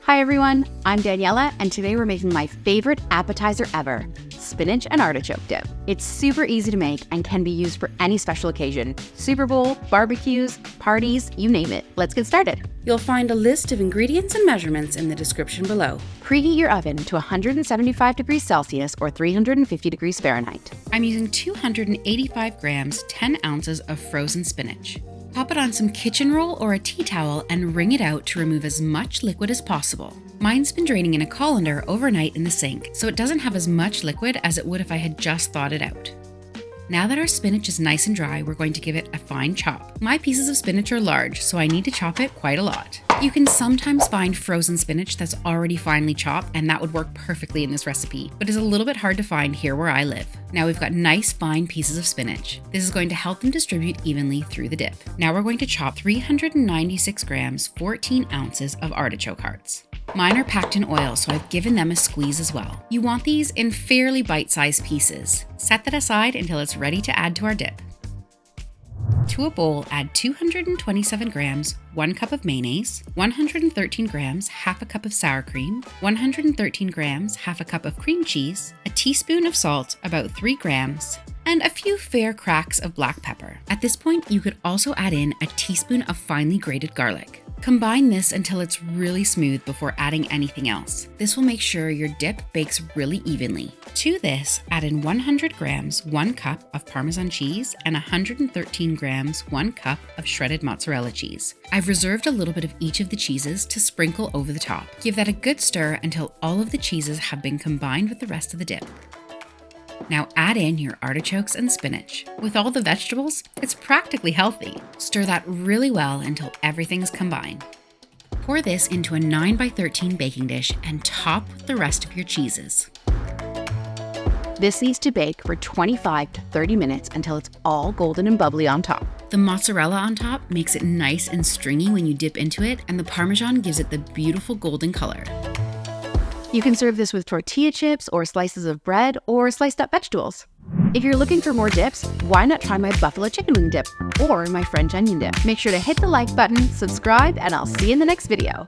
Hi everyone, I'm Daniela, and today we're making my favorite appetizer ever, spinach and artichoke dip. It's super easy to make and can be used for any special occasion. Super Bowl, barbecues, parties, you name it. Let's get started. You'll find a list of ingredients and measurements in the description below. Preheat your oven to 175 degrees Celsius or 350 degrees Fahrenheit. I'm using 285 grams, 10 ounces of frozen spinach. Pop it on some kitchen roll or a tea towel and wring it out to remove as much liquid as possible. Mine's been draining in a colander overnight in the sink, so it doesn't have as much liquid as it would if I had just thawed it out. Now that our spinach is nice and dry, we're going to give it a fine chop. My pieces of spinach are large, so I need to chop it quite a lot. You can sometimes find frozen spinach that's already finely chopped, and that would work perfectly in this recipe, but is a little bit hard to find here where I live. Now we've got nice fine pieces of spinach. This is going to help them distribute evenly through the dip. Now we're going to chop 396 grams, 14 ounces of artichoke hearts. Mine are packed in oil, so I've given them a squeeze as well. You want these in fairly bite-sized pieces. Set that aside until it's ready to add to our dip. To a bowl, add 227 grams, 1 cup of mayonnaise, 113 grams, half a cup of sour cream, 113 grams, half a cup of cream cheese, a teaspoon of salt, about 3 grams, and a few fair cracks of black pepper. At this point, you could also add in a teaspoon of finely grated garlic. Combine this until it's really smooth before adding anything else. This will make sure your dip bakes really evenly. To this, add in 100 grams, 1 cup of Parmesan cheese, and 113 grams, 1 cup of shredded mozzarella cheese. I've reserved a little bit of each of the cheeses to sprinkle over the top. Give that a good stir until all of the cheeses have been combined with the rest of the dip. Now add in your artichokes and spinach. With all the vegetables, it's practically healthy. Stir that really well until everything's combined. Pour this into a 9x13 baking dish and top with the rest of your cheeses. This needs to bake for 25 to 30 minutes until it's all golden and bubbly on top. The mozzarella on top makes it nice and stringy when you dip into it, and the Parmesan gives it the beautiful golden color. You can serve this with tortilla chips or slices of bread or sliced up vegetables. If you're looking for more dips, why not try my buffalo chicken wing dip or my French onion dip? Make sure to hit the like button, subscribe, and I'll see you in the next video.